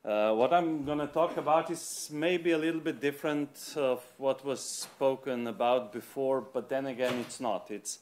What I'm going to talk about is maybe a little bit different of what was spoken about before, but then again it's not. It's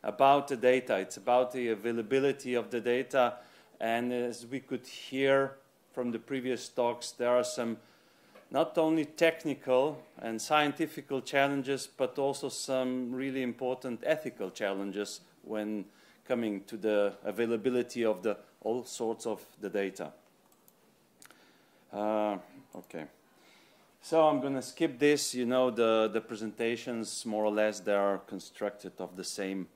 about the data, it's about the availability of the data, and as we could hear from the previous talks, there are some not only technical and scientific challenges, but also some really important ethical challenges when coming to the availability of all sorts of the data. Okay, so I'm going to skip this. You know, the presentations more or less they are constructed of the same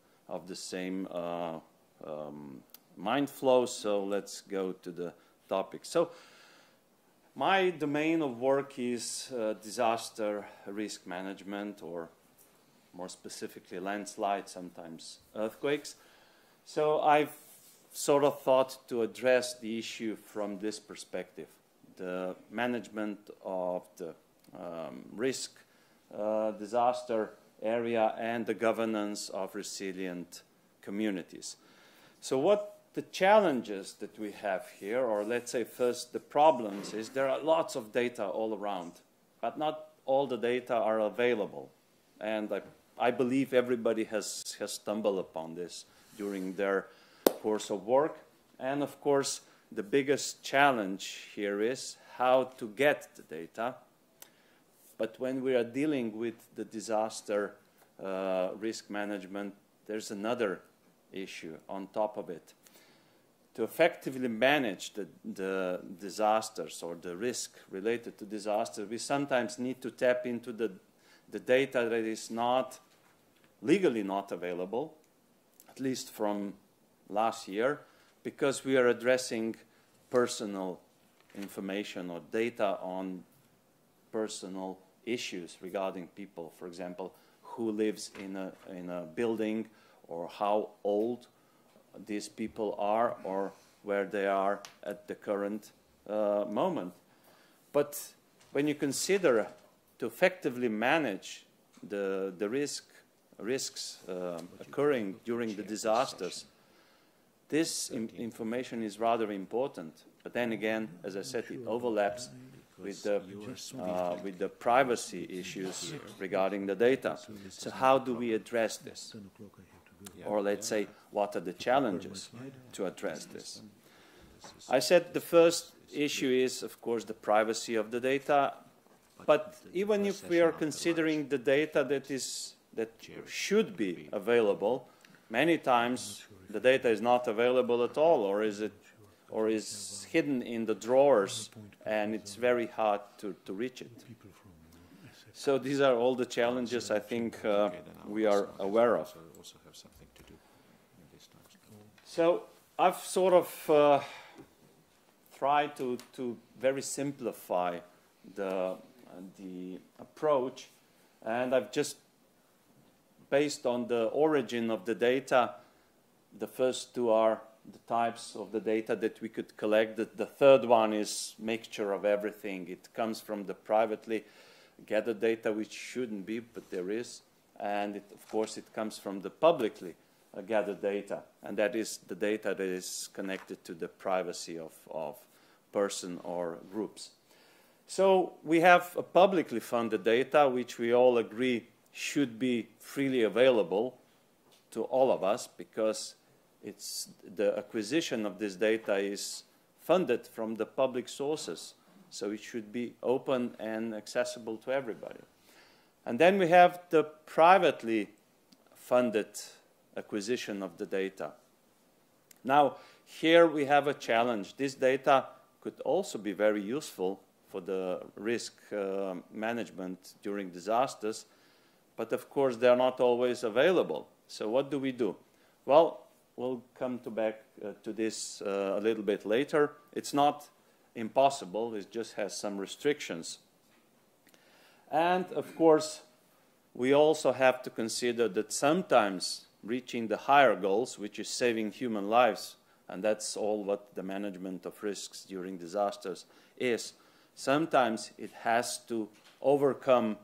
mind flow. So let's go to the topic. So my domain of work is disaster risk management, or more specifically landslides, sometimes earthquakes. So I've sort of thought to address the issue from this perspective. The management of the risk disaster area and the governance of resilient communities. So what the challenges that we have here, or let's say first the problems, is there are lots of data all around, but not all the data are available. And I believe everybody has stumbled upon this during their course of work. And of course, the biggest challenge here is how to get the data. But when we are dealing with the disaster risk management, there's another issue on top of it. To effectively manage the disasters or the risk related to disaster, we sometimes need to tap into the data that is legally not available, at least from last year, because we are addressing personal information or data on personal issues regarding people. For example, who lives in a building, or how old these people are, or where they are at the current moment. But when you consider to effectively manage the risks occurring during the disasters, this information is rather important. But then again, as I said, it overlaps with the privacy issues regarding the data. So how do we address this? Or let's say, what are the challenges to address this? I said the first issue is, of course, the privacy of the data. But even if we are considering the data that should be available, many times the data is not available at all, or is hidden in the drawers, and it's very hard to reach it. So these are all the challenges I think we are aware of. So I've sort of tried to very simplify the approach, and I've just, based on the origin of the data, the first two are the types of the data that we could collect. The third one is mixture of everything. It comes from the privately gathered data, which shouldn't be, but there is. And of course, it comes from the publicly gathered data. And that is the data that is connected to the privacy of person or groups. So we have a publicly funded data, which we all agree should be freely available to all of us, because the acquisition of this data is funded from the public sources. So it should be open and accessible to everybody. And then we have the privately funded acquisition of the data. Now, here we have a challenge. This data could also be very useful for the risk management during disasters, but of course they are not always available. So what do we do? Well, we'll come back to this a little bit later. It's not impossible, it just has some restrictions. And of course, we also have to consider that sometimes reaching the higher goals, which is saving human lives, and that's all what the management of risks during disasters is, sometimes it has to overcome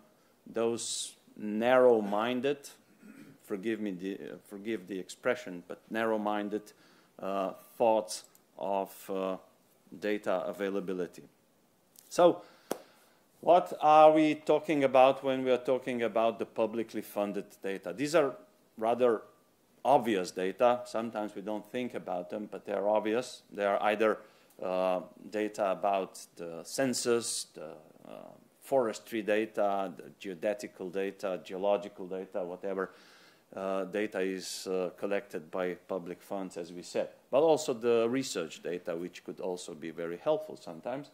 those narrow-minded, forgive the expression, but narrow-minded thoughts of data availability. So, what are we talking about when we are talking about the publicly funded data? These are rather obvious data. Sometimes we don't think about them, but they are obvious. They are either data about the census, the forestry data, the geodetical data, geological data, whatever data is collected by public funds, as we said. But also the research data, which could also be very helpful sometimes.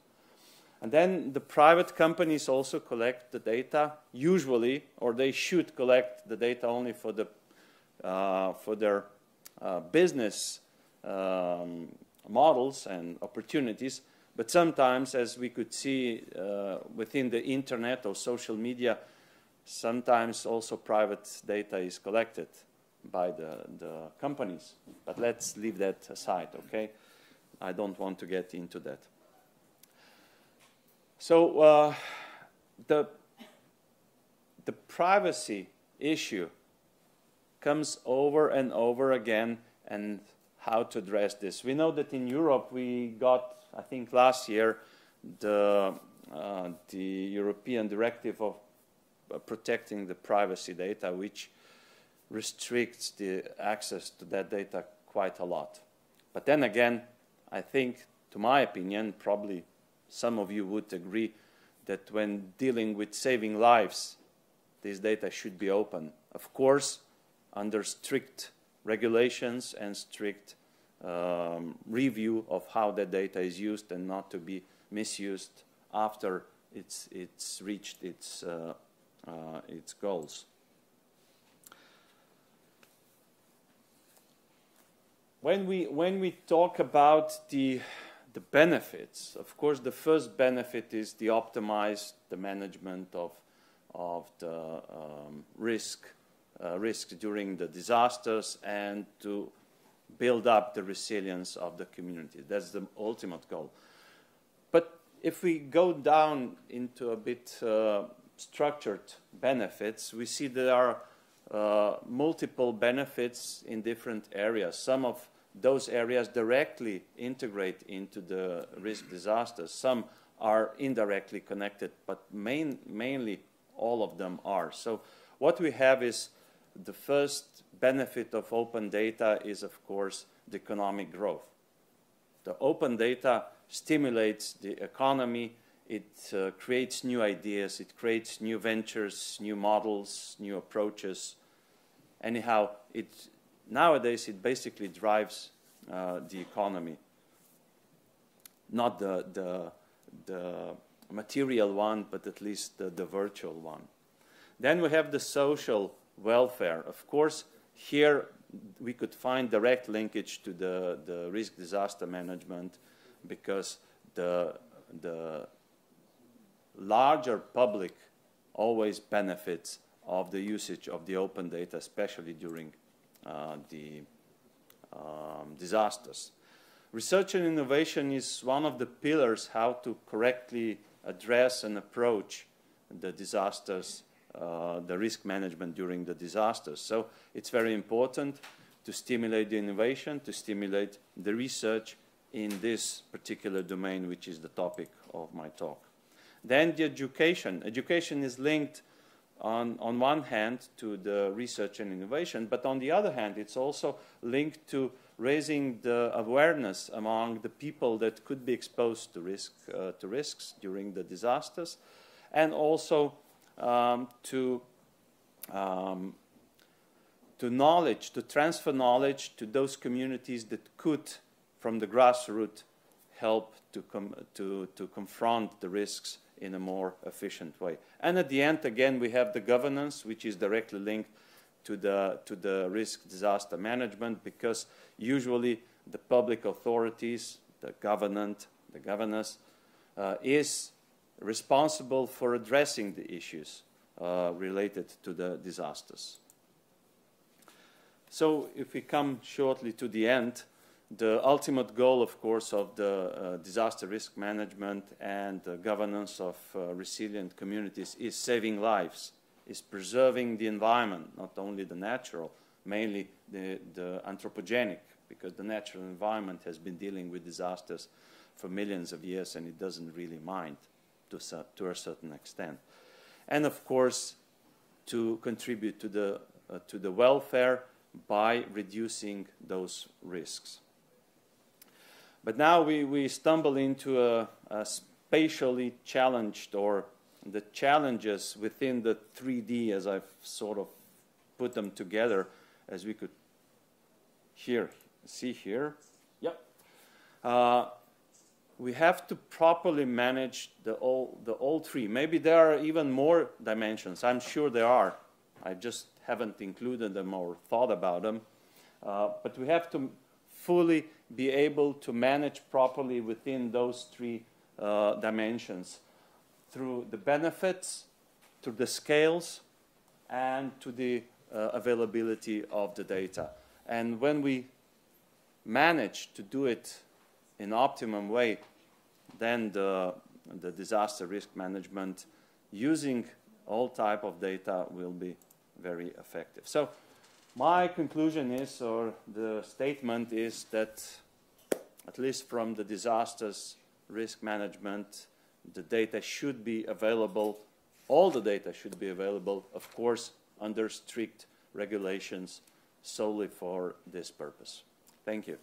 And then the private companies also collect the data, usually, or they should collect the data only for their business models and opportunities. But sometimes, as we could see within the internet or social media, sometimes also private data is collected by the companies. But let's leave that aside, okay? I don't want to get into that. So the privacy issue comes over and over again, and how to address this. We know that in Europe we got, I think last year, the European Directive of protecting the privacy data, which restricts the access to that data quite a lot. But then again, I think, to my opinion, probably some of you would agree that when dealing with saving lives, this data should be open. Of course, under strict regulations and strict review of how that data is used and not to be misused after it's reached its goals. When we talk about the benefits, of course, the first benefit is the optimize the management of the risk during the disasters and to build up the resilience of the community. That's the ultimate goal. But if we go down into a bit structured benefits, we see there are multiple benefits in different areas. Some of those areas directly integrate into the risk disasters. Some are indirectly connected, but mainly all of them are. So what we have is the first benefit of open data is, of course, the economic growth. The open data stimulates the economy. It creates new ideas. It creates new ventures, new models, new approaches. Anyhow, nowadays it basically drives the economy, not the material one, but at least the virtual one. Then we have the social welfare. Of course, here we could find direct linkage to the risk disaster management, because the larger public always benefits of the usage of the open data, especially during the disasters. Research and innovation is one of the pillars how to correctly address and approach the disasters, the risk management during the disasters. So it's very important to stimulate the innovation, to stimulate the research in this particular domain, which is the topic of my talk. Then the education. Education is linked on one hand to the research and innovation, but on the other hand, it's also linked to raising the awareness among the people that could be exposed to risks during the disasters, and also to knowledge, to transfer knowledge to those communities that could, from the grassroots, help to confront the risks in a more efficient way. And at the end, again, we have the governance, which is directly linked to the risk disaster management, because usually the public authorities, the governors, is responsible for addressing the issues related to the disasters. So if we come shortly to the end, the ultimate goal, of course, of the disaster risk management and the governance of resilient communities is saving lives, is preserving the environment, not only the natural, mainly the anthropogenic, because the natural environment has been dealing with disasters for millions of years, and it doesn't really mind to a certain extent. And of course, to contribute to the welfare by reducing those risks. But now we stumble into a spatially challenged, or the challenges within the 3D, as I've sort of put them together, as we could see here. Yep. We have to properly manage the all three. Maybe there are even more dimensions. I'm sure there are. I just haven't included them or thought about them. But we have to fully be able to manage properly within those three dimensions through the benefits, to the scales, and to the availability of the data. And when we manage to do it in optimum way, then the disaster risk management using all type of data will be very effective. So my conclusion is, or the statement is, that at least from the disasters risk management, the data should be available, all the data should be available, of course, under strict regulations solely for this purpose. Thank you.